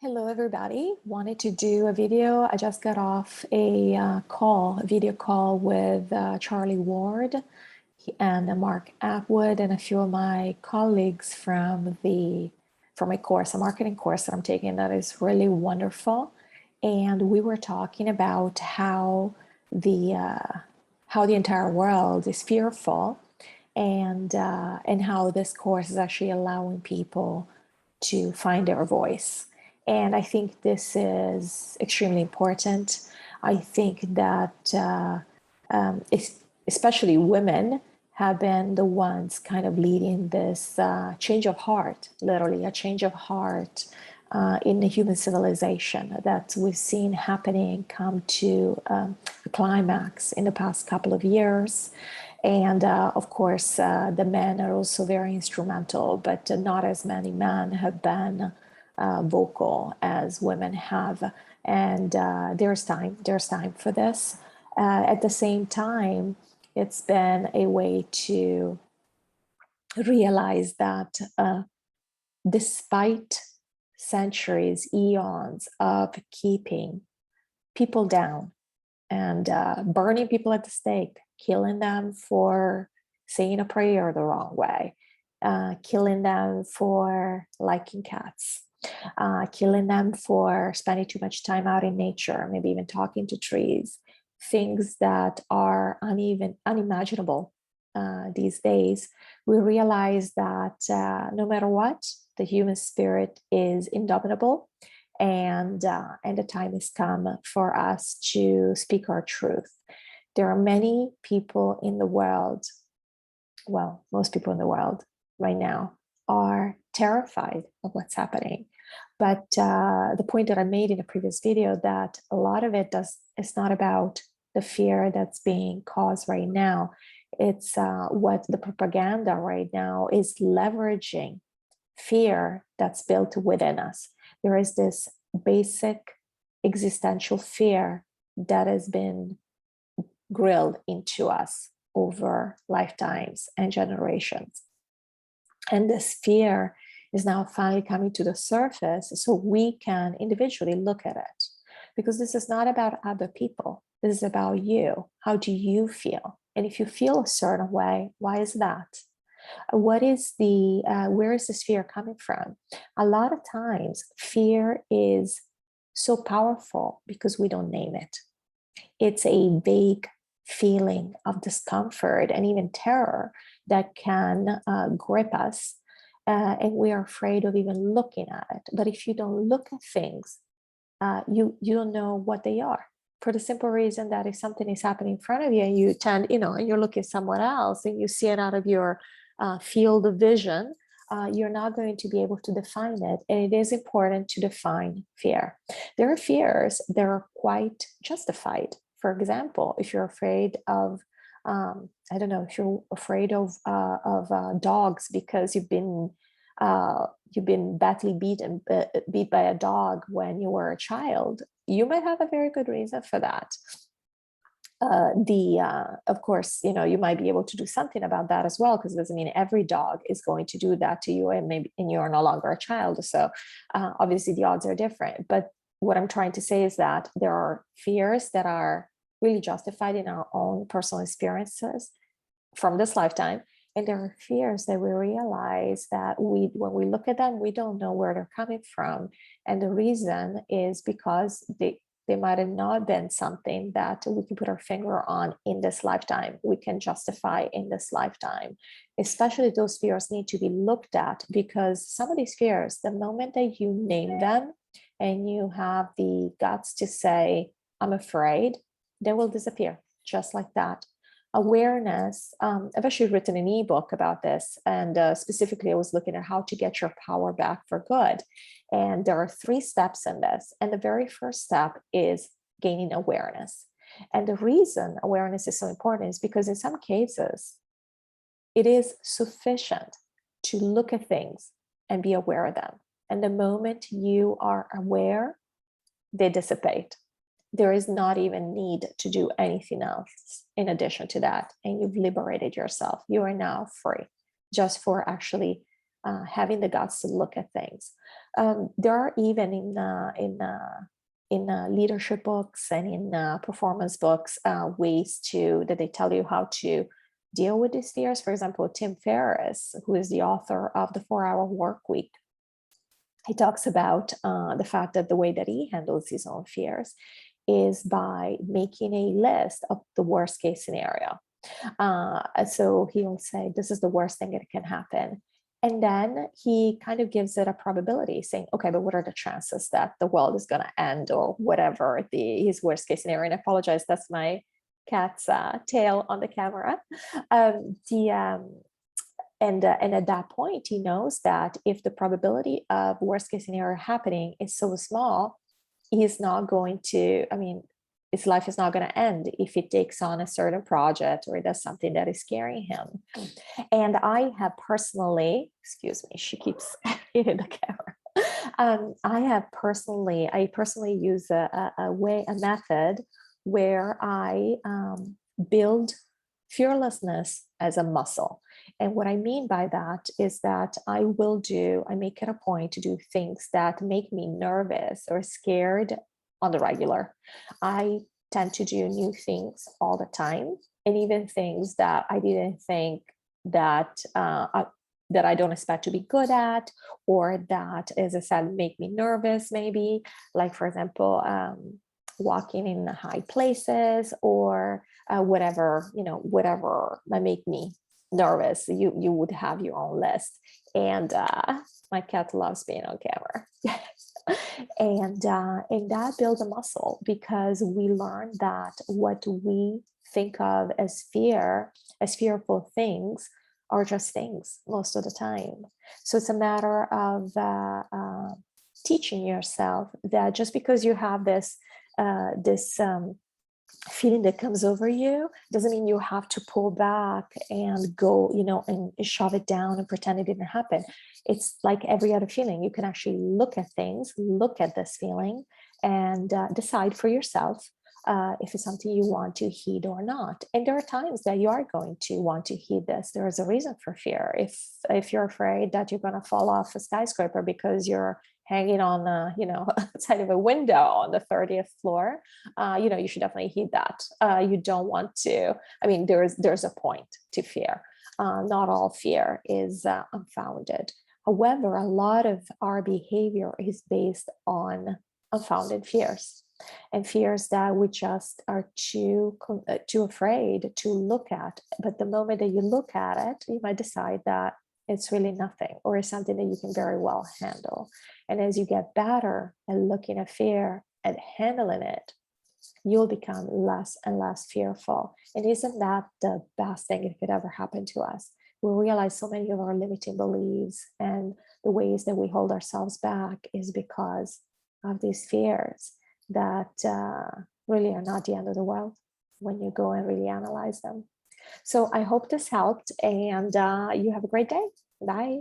Hello, everybody. Wanted to do a video. I just got off a video call with Charlie Ward and Mark Atwood and a few of my colleagues from my course, a marketing course that I'm taking that is really wonderful. And we were talking about how the entire world is fearful, and how this course is actually allowing people to find their voice. And I think this is extremely important. I think that especially women have been the ones kind of leading this change of heart, literally a change of heart in the human civilization that we've seen happening come to a climax in the past couple of years. And of course, the men are also very instrumental, but not as many men have been vocal as women have. And there's time for this. At the same time, it's been a way to realize that despite centuries, eons of keeping people down and burning people at the stake, killing them for saying a prayer the wrong way, killing them for liking cats, killing them for spending too much time out in nature, maybe even talking to trees, things that are unimaginable these days. We realize that no matter what, the human spirit is indomitable, and the time has come for us to speak our truth. There are many people in the world, well, most people in the world right now are terrified of what's happening. But the point that I made in a previous video, that a lot of it's not about the fear that's being caused right now. It's what the propaganda right now is leveraging, fear that's built within us. There is this basic existential fear that has been drilled into us over lifetimes and generations. And this fear is now finally coming to the surface so we can individually look at it. Because this is not about other people. This is about you. How do you feel? And if you feel a certain way, why is that? Where is this fear coming from? A lot of times, fear is so powerful because we don't name it. It's a vague feeling of discomfort and even terror that can grip us, and we are afraid of even looking at it. But if you don't look at things, you don't know what they are, for the simple reason that if something is happening in front of you and you tend, and you're looking at someone else and you see it out of your field of vision, you're not going to be able to define it. And it is important to define fear. There are fears that are quite justified. For example, if you're afraid of, I don't know, if you're afraid of dogs because you've been badly beat by a dog when you were a child, you might have a very good reason for that. Of course, you might be able to do something about that as well, because it doesn't mean every dog is going to do that to you, and you're no longer a child. So obviously the odds are different. But what I'm trying to say is that there are fears that are really justified in our own personal experiences from this lifetime. And there are fears that we realize that when we look at them, we don't know where they're coming from. And the reason is because they might have not been something that we can put our finger on in this lifetime, we can justify in this lifetime. Especially those fears need to be looked at, because some of these fears, the moment that you name them and you have the guts to say, I'm afraid, they will disappear just like that. Awareness, I've actually written an ebook about this, and specifically I was looking at how to get your power back for good. And there are 3 steps in this. And the very first step is gaining awareness. And the reason awareness is so important is because in some cases, it is sufficient to look at things and be aware of them. And the moment you are aware, they dissipate. There is not even need to do anything else in addition to that. And you've liberated yourself. You are now free, just for actually having the guts to look at things. There are even in leadership books and in performance books ways that they tell you how to deal with these fears. For example, Tim Ferriss, who is the author of the 4-Hour Work Week, he talks about the fact that the way that he handles his own fears is by making a list of the worst case scenario. So he'll say, this is the worst thing that can happen. And then he kind of gives it a probability, saying, okay, but what are the chances that the world is going to end, or whatever his worst case scenario? And I apologize, that's my cat's tail on the camera. And at that point, he knows that if the probability of worst case scenario happening is so small, he's not going to, his life is not going to end if he takes on a certain project or does something that is scaring him. And I have personally, excuse me, she keeps hitting the camera. I personally use a method where I build fearlessness as a muscle. And what I mean by that is that I make it a point to do things that make me nervous or scared on the regular. I tend to do new things all the time, and even things that I didn't think that I don't expect to be good at, or that, as I said, make me nervous maybe. Like, for example, walking in high places, or whatever might make me nervous. You would have your own list. And my cat loves being on camera. And that builds a muscle, because we learn that what we think of as fearful things are just things most of the time. So it's a matter of teaching yourself that just because you have this feeling that comes over you doesn't mean you have to pull back and go, and shove it down and pretend it didn't happen. It's like every other feeling. You can actually look at things, look at this feeling, and decide for yourself if it's something you want to heed or not. And there are times that you are going to want to heed this. There is a reason for fear. If you're afraid that you're going to fall off a skyscraper because you're hanging on outside of a window on the 30th floor, you should definitely heed that. You don't want to, there's a point to fear. Not all fear is unfounded. However, a lot of our behavior is based on unfounded fears, and fears that we just are too afraid to look at. But the moment that you look at it, you might decide that it's really nothing, or it's something that you can very well handle. And as you get better at looking at fear and handling it, you'll become less and less fearful. And isn't that the best thing that could ever happen to us? We realize so many of our limiting beliefs and the ways that we hold ourselves back is because of these fears that really are not the end of the world when you go and really analyze them. So I hope this helped, and you have a great day. Bye.